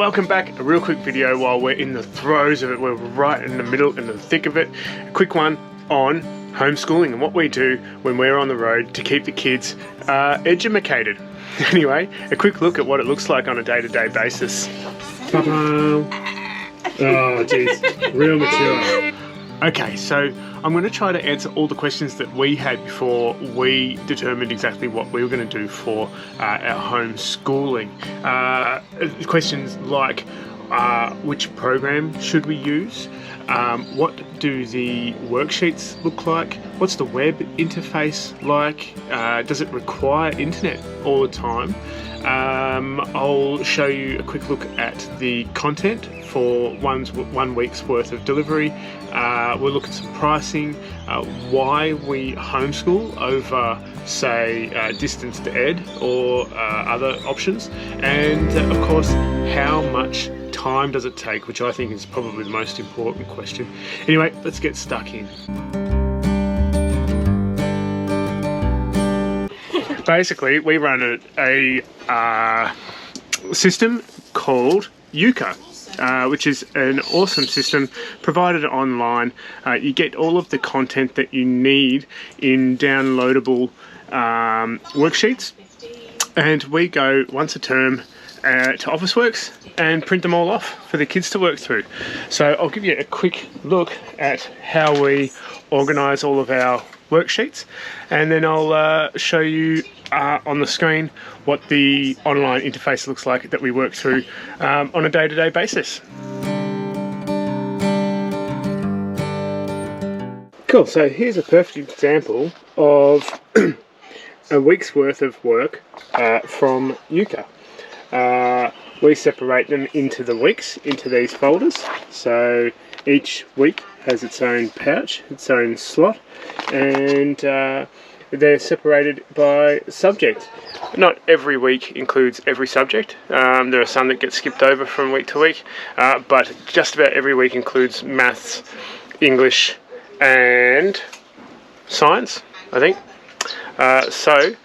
welcome back. A real quick video while we're in the throes of it. We're right in the middle, in the thick of it. A quick one on homeschooling and what we do when we're on the road to keep the kids edumacated. Anyway, a quick look at what it looks like on a day-to-day basis. Ta-da! Oh, geez, real mature. Okay, so I'm going to try to answer all the questions that we had before we determined exactly what we were going to do for our homeschooling. Questions like which program should we use? What do the worksheets look like? What's the web interface like? Does it require internet all the time? I'll show you a quick look at the content for 1 week's worth of delivery. We'll look at some pricing, why we homeschool over, say, distanced ed or other options, and of course, how much time does it take, which I think is probably the most important question. Anyway, let's get stuck in. Basically, we run a system called Yuka, which is an awesome system provided online. You get all of the content that you need in downloadable worksheets, and we go once a term to Officeworks and print them all off for the kids to work through. So I'll give you a quick look at how we organise all of our worksheets, and then I'll show you on the screen what the online interface looks like that we work through on a day-to-day basis. Cool, so here's a perfect example of a week's worth of work from Yuka. We separate them into the weeks, into these folders. So each week has its own pouch, its own slot, and they're separated by subject. Not every week includes every subject. There are some that get skipped over from week to week, but just about every week includes maths, English, and science, I think. So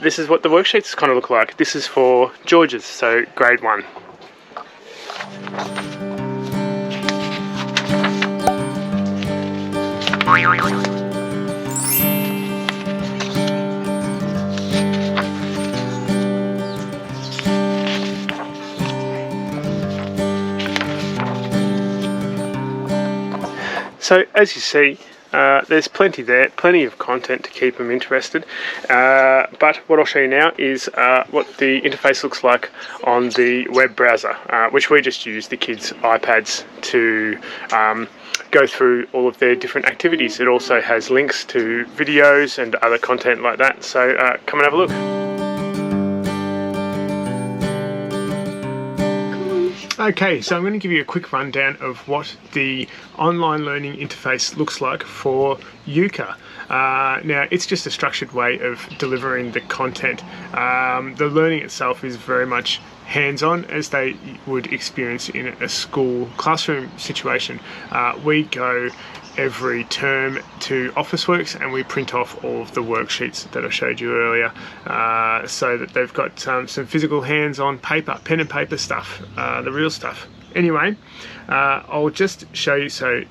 this is what the worksheets kind of look like. This is for George's, so grade 1. So as you see, there's plenty there, plenty of content to keep them interested, but what I'll show you now is what the interface looks like on the web browser, which we just use the kids' iPads to go through all of their different activities. It also has links to videos and other content like that, so come and have a look. Okay, so I'm going to give you a quick rundown of what the online learning interface looks like for Yuka. Now, it's just a structured way of delivering the content. The learning itself is very much hands-on, as they would experience in a school classroom situation. We go every term to Officeworks and we print off all of the worksheets that I showed you earlier, so that they've got some physical hands-on paper, pen and paper stuff, the real stuff. Anyway, I'll just show you. So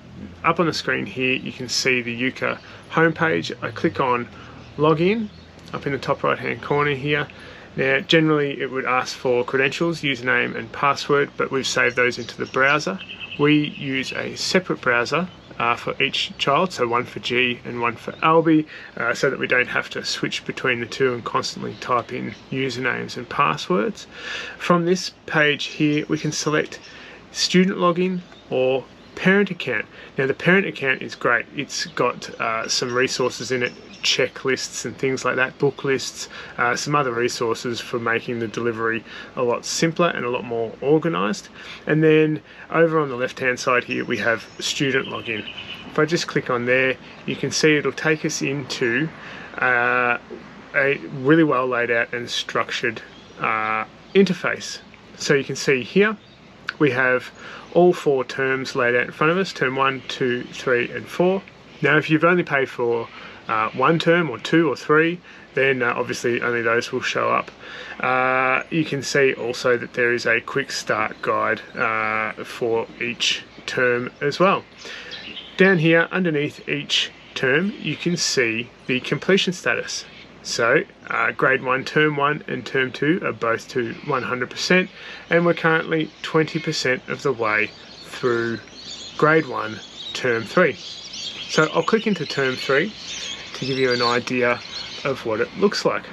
up on the screen here you can see the Yuka homepage. I click on login up in the top right hand corner here. Now generally it would ask for credentials, username and password, but we've saved those into the browser. We use a separate browser for each child, so one for G and one for Albie, so that we don't have to switch between the two and constantly type in usernames and passwords. From this page here we can select student login or parent account. Now the parent account is great. It's got some resources in it, checklists and things like that, book lists, some other resources for making the delivery a lot simpler and a lot more organized. And then over on the left hand side here we have student login. If I just click on there, you can see it'll take us into a really well laid out and structured interface. So you can see here we have all 4 terms laid out in front of us, term 1, 2, 3 and 4. Now if you've only paid for one term or two or three, then obviously only those will show up. You can see also that there is a quick start guide for each term as well. Down here underneath each term you can see the completion status. So grade 1 term 1 and term 2 are both to 100%, and we're currently 20% of the way through grade 1 term 3. So I'll click into term 3 to give you an idea of what it looks like.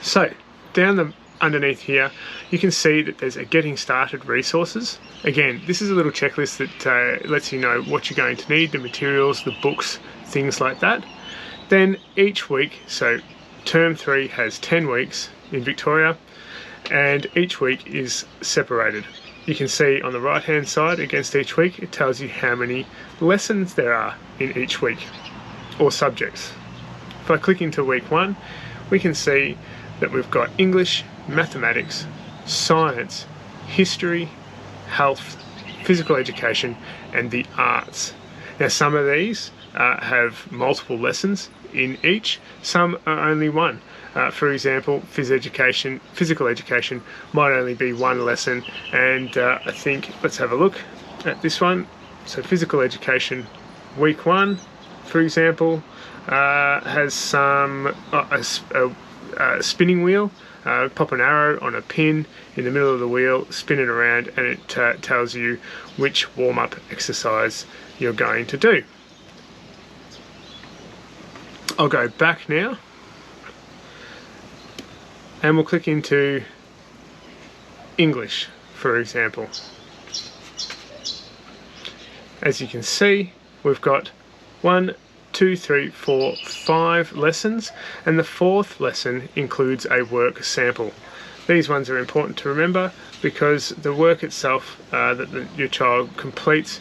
So down underneath here you can see that there's a getting started resources. Again, this is a little checklist that lets you know what you're going to need, the materials, the books, things like that. Then each week, so term 3 has 10 weeks in Victoria, and each week is separated. You can see on the right hand side against each week it tells you how many lessons there are in each week, or subjects. If I click into week 1, we can see that we've got English, mathematics, science, history, health, physical education and the arts. Now some of these have multiple lessons in each, some are only one. For example, physical education might only be one lesson, and I think, let's have a look at this one. So physical education week 1, for example, has some a spinning wheel. Pop an arrow on a pin in the middle of the wheel, spin it around, and it tells you which warm-up exercise you're going to do. I'll go back now and we'll click into English, for example. As you can see, we've got 1, 2, 3, 4, 5 lessons, and the 4th lesson includes a work sample. These ones are important to remember because the work itself that your child completes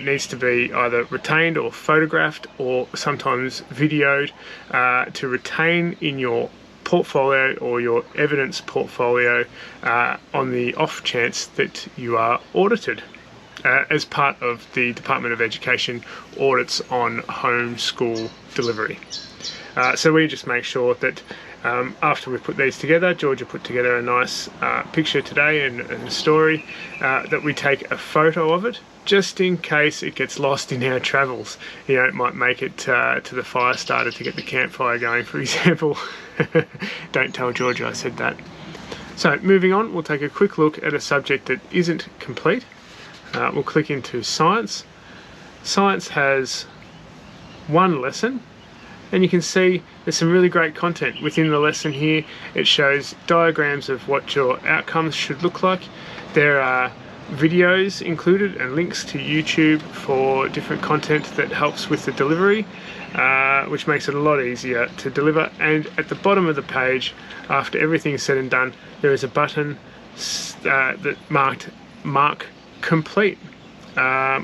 needs to be either retained or photographed or sometimes videoed to retain in your portfolio or your evidence portfolio on the off chance that you are audited as part of the Department of Education audits on homeschool delivery. So we just make sure that after we put these together, Georgia put together a nice picture today and a story, that we take a photo of it just in case it gets lost in our travels. You know, it might make it to the fire starter to get the campfire going, for example. Don't tell Georgia I said that. So moving on, we'll take a quick look at a subject that isn't complete. We'll click into science. Science has one lesson, and you can see there's some really great content within the lesson here. It shows diagrams of what your outcomes should look like. There are videos included and links to YouTube for different content that helps with the delivery, which makes it a lot easier to deliver. And at the bottom of the page, after everything's said and done, there is a button that mark complete,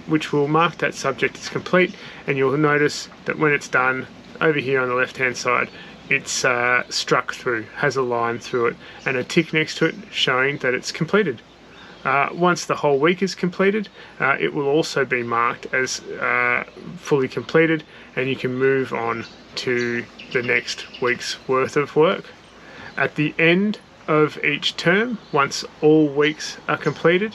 which will mark that subject as complete, and you'll notice that when it's done, over here on the left hand side, it's struck through, has a line through it and a tick next to it showing that it's completed. Once the whole week is completed, it will also be marked as fully completed, and you can move on to the next week's worth of work. At the end of each term, once all weeks are completed,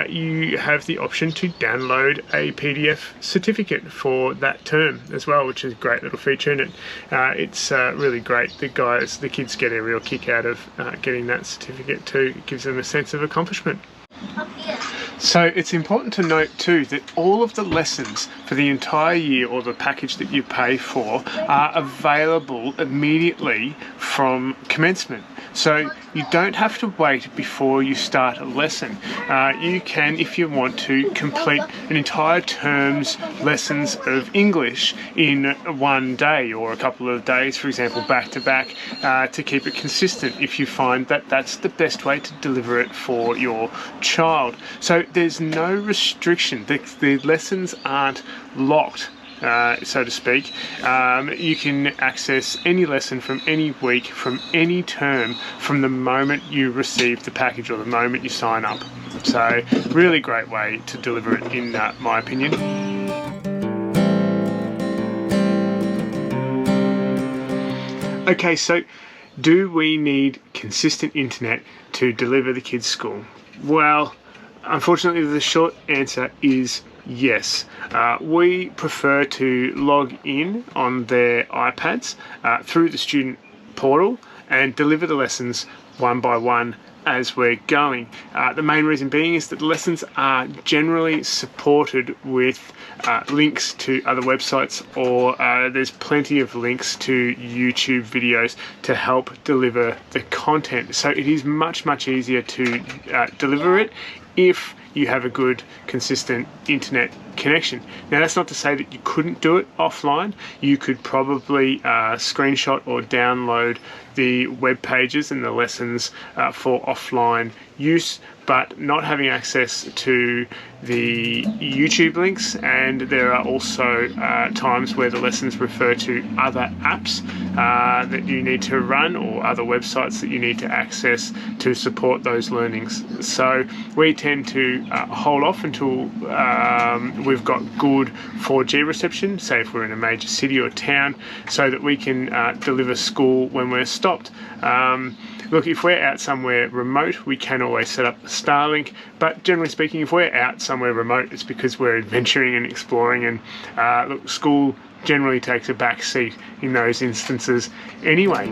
you have the option to download a PDF certificate for that term as well, which is a great little feature, and it's really great. The kids get a real kick out of getting that certificate too. It gives them a sense of accomplishment. So it's important to note too that all of the lessons for the entire year, or the package that you pay for, are available immediately from commencement. So you don't have to wait before you start a lesson. You can, if you want to, complete an entire term's lessons of English in one day or a couple of days, for example, back to back, to keep it consistent if you find that that's the best way to deliver it for your child. So there's no restriction. The lessons aren't locked, so to speak. You can access any lesson from any week, from any term, from the moment you receive the package or the moment you sign up. So really great way to deliver it, in my opinion. Okay, so do we need consistent internet to deliver the kids' school? Well, unfortunately, the short answer is yes. We prefer to log in on their iPads through the student portal and deliver the lessons one by one as we're going. The main reason being is that the lessons are generally supported with links to other websites, or there's plenty of links to YouTube videos to help deliver the content. So it is much easier to deliver it if you have a good, consistent internet connection. Now, that's not to say that you couldn't do it offline. You could probably screenshot or download the web pages and the lessons for offline use, but not having access to the YouTube links. And there are also times where the lessons refer to other apps that you need to run, or other websites that you need to access to support those learnings. So we tend to hold off until we've got good 4G reception, say if we're in a major city or town, so that we can deliver school when we're stopped. Look, if we're out somewhere remote, we can always set up Starlink, but generally speaking, if we're out somewhere remote, it's because we're adventuring and exploring, and look, school generally takes a back seat in those instances anyway.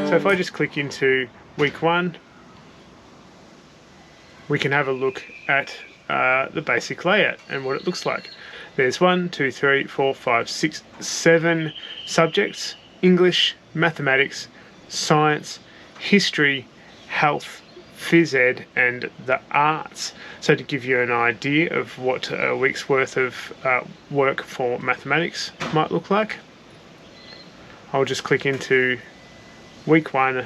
So if I just click into week 1, we can have a look at the basic layout and what it looks like. There's 1, 2, 3, 4, 5, 6, 7 subjects: English, mathematics, science, history, health, phys ed, and the arts. So to give you an idea of what a week's worth of work for mathematics might look like, I'll just click into week 1,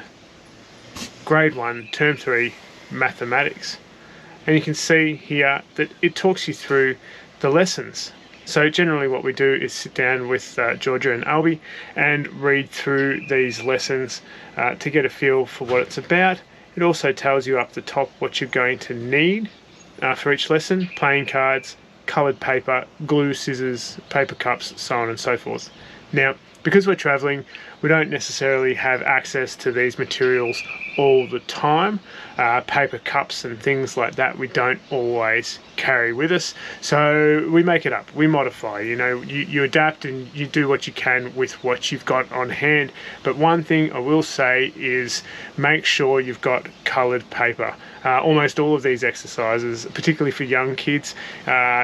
grade 1, term 3, mathematics. And you can see here that it talks you through the lessons. So generally what we do is sit down with Georgia and Albie and read through these lessons to get a feel for what it's about. It also tells you up the top what you're going to need for each lesson: playing cards, coloured paper, glue, scissors, paper cups, so on and so forth. Now, because we're travelling, we don't necessarily have access to these materials all the time. Paper cups and things like that we don't always carry with us, so we make it up, we modify. You adapt and you do what you can with what you've got on hand. But one thing I will say is make sure you've got coloured paper. Almost all of these exercises, particularly for young kids,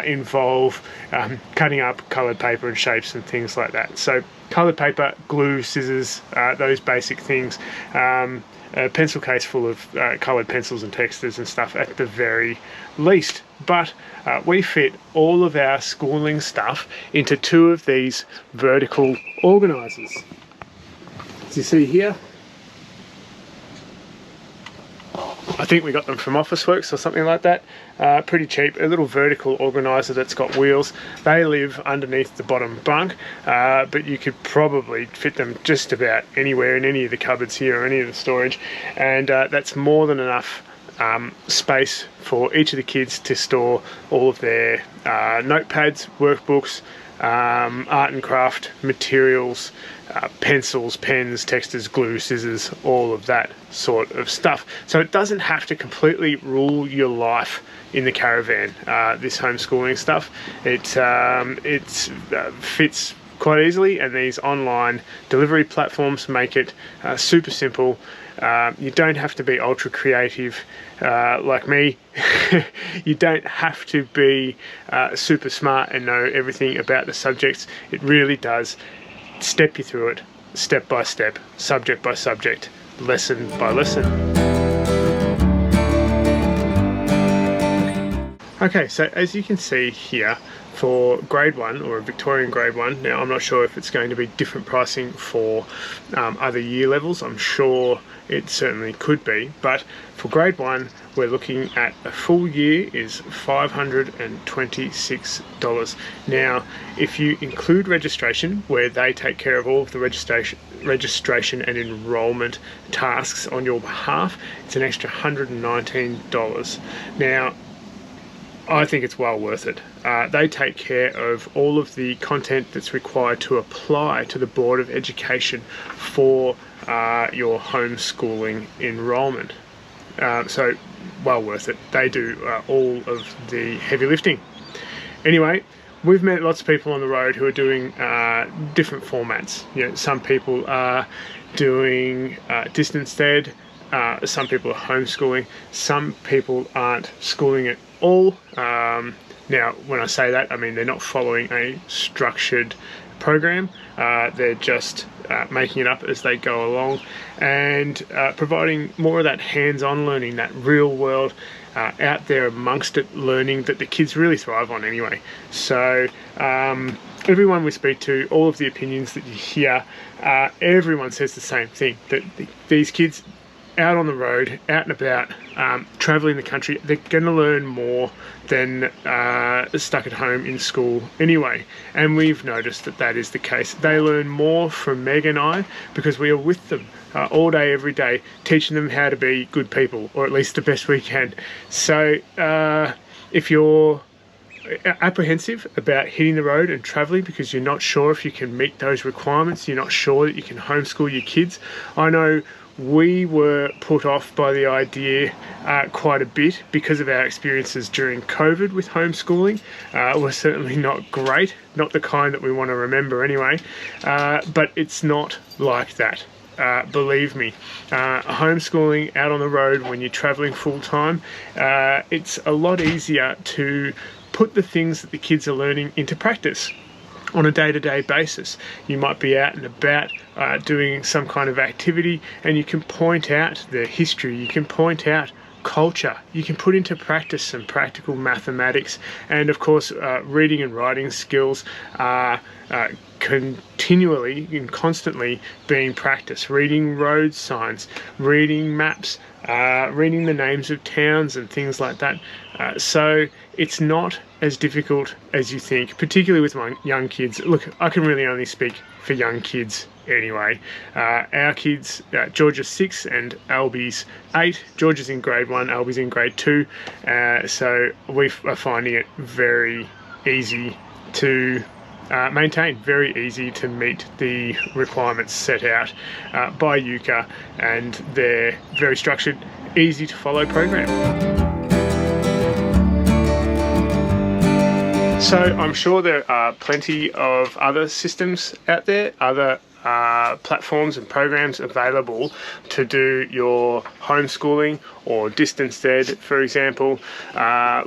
involve cutting up coloured paper in shapes and things like that. So coloured paper, glue, scissors, those basic things. A pencil case full of coloured pencils and textures and stuff at the very least. But we fit all of our schooling stuff into 2 of these vertical organisers. As you see here, I think we got them from Officeworks or something like that. Pretty cheap. A little vertical organiser that's got wheels. They live underneath the bottom bunk, but you could probably fit them just about anywhere in any of the cupboards here or any of the storage, and that's more than enough space for each of the kids to store all of their notepads, workbooks, art and craft materials, pencils, pens, textures, glue, scissors, all of that sort of stuff. So it doesn't have to completely rule your life in the caravan, this homeschooling stuff. It fits quite easily, and these online delivery platforms make it super simple. You don't have to be ultra creative like me. You don't have to be super smart and know everything about the subjects. It really does step you through it, step by step, subject by subject, lesson by lesson. Okay, so as you can see here, for grade 1, or a Victorian grade 1, now I'm not sure if it's going to be different pricing for other year levels. I'm sure it certainly could be, but for grade 1 we're looking at a full year is $526. Now if you include registration, where they take care of all of the registration and enrolment tasks on your behalf, it's an extra $119. Now I think it's well worth it. They take care of all of the content that's required to apply to the Board of Education for your homeschooling enrolment. So well worth it. They do all of the heavy lifting. Anyway, we've met lots of people on the road who are doing different formats. You know, some people are doing distance ed, some people are homeschooling, some people aren't schooling at all. Now, when I say that, I mean they're not following a structured program. They're just making it up as they go along and providing more of that hands-on learning, that real world out there amongst it learning that the kids really thrive on anyway. So everyone we speak to, all of the opinions that you hear, everyone says the same thing, that these kids out on the road, out and about, traveling the country, they're going to learn more than stuck at home in school anyway. And we've noticed that that is the case. They learn more from Meg and I because we are with them all day, every day, teaching them how to be good people, or at least the best we can. So if you're apprehensive about hitting the road and traveling because you're not sure if you can meet those requirements, you're not sure that you can homeschool your kids, I know we were put off by the idea quite a bit because of our experiences during COVID with homeschooling. Were certainly not great, not the kind that we want to remember anyway, but it's not like that. Believe me, homeschooling out on the road when you're traveling full time, it's a lot easier to put the things that the kids are learning into practice on a day-to-day basis. You might be out and about doing some kind of activity, and you can point out the history, you can point out culture, you can put into practice some practical mathematics, and of course reading and writing skills are continually and constantly being practiced. Reading road signs, reading maps, reading the names of towns and things like that. So it's not as difficult as you think, particularly with my young kids. Look, I can really only speak for young kids anyway. Our kids, George is 6 and Albie's 8. George is in grade 1, Albie's in grade 2. So we are finding it very easy to maintain, very easy to meet the requirements set out by Yuka and their very structured, easy to follow program. So I'm sure there are plenty of other systems out there, other platforms and programs available to do your homeschooling or distance ed, for example.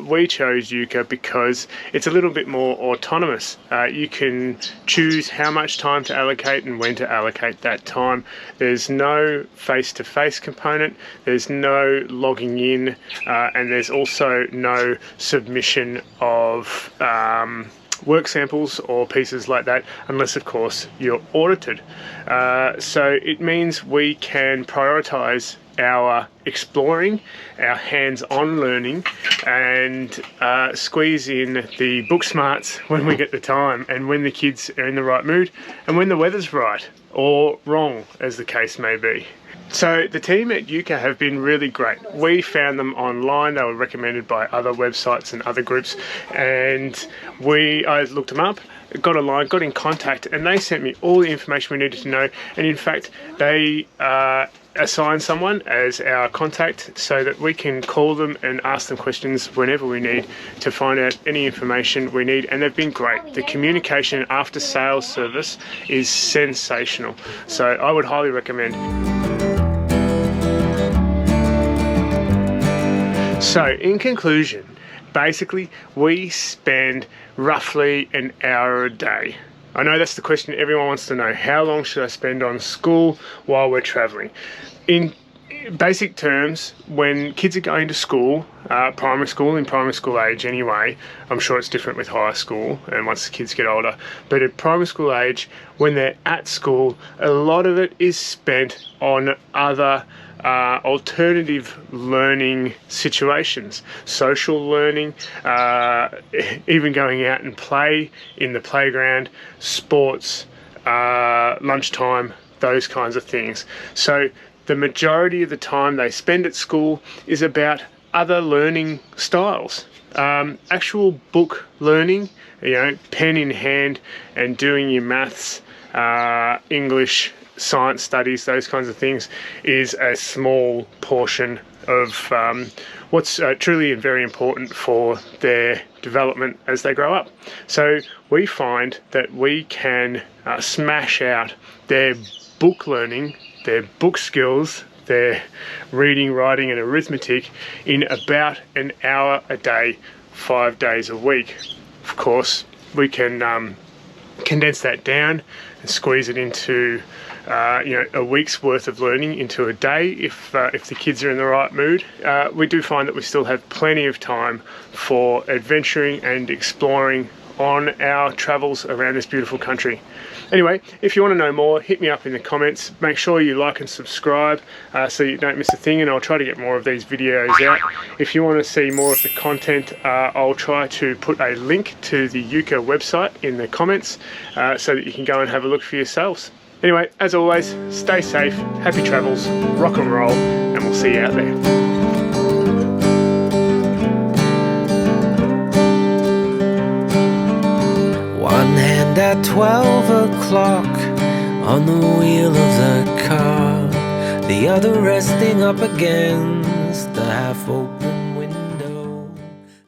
We chose Yuka because it's a little bit more autonomous. You can choose how much time to allocate and when to allocate that time. There's no face-to-face component, there's no logging in, and there's also no submission of work samples or pieces like that, unless of course you're audited. So it means we can prioritize our exploring, our hands-on learning, and squeeze in the book smarts when we get the time and when the kids are in the right mood and when the weather's right or wrong, as the case may be. So the team at Euka have been really great. We found them online. They were recommended by other websites and other groups, and I looked them up, got online, got in contact, and they sent me all the information we needed to know. And in fact, they assigned someone as our contact so that we can call them and ask them questions whenever we need to find out any information we need. And they've been great. The communication after sales service is sensational. So I would highly recommend. So in conclusion, basically we spend roughly an hour a day. I know that's the question everyone wants to know. How long should I spend on school while we're traveling? In basic terms, when kids are going to school, primary school age anyway, I'm sure it's different with high school and once the kids get older, but at primary school age, when they're at school, a lot of it is spent on other alternative learning situations, social learning, even going out and play in the playground, sports, lunchtime, those kinds of things. So the majority of the time they spend at school is about other learning styles. Actual book learning, pen in hand and doing your maths, English, science studies, those kinds of things, is a small portion of what's truly and very important for their development as they grow up. So we find that we can smash out their book learning, their book skills, their reading, writing and arithmetic in about an hour a day, 5 days a week. Of course, we can condense that down and squeeze it into a week's worth of learning into a day if the kids are in the right mood. We do find that we still have plenty of time for adventuring and exploring on our travels around this beautiful country. Anyway, if you want to know more, hit me up in the comments. Make sure you like and subscribe so you don't miss a thing, and I'll try to get more of these videos out. If you want to see more of the content, I'll try to put a link to the Yuka website in the comments so that you can go and have a look for yourselves. Anyway, as always, stay safe, happy travels, rock and roll, and we'll see you out there. One hand at 12 o'clock on the wheel of the car, the other resting up against the half-open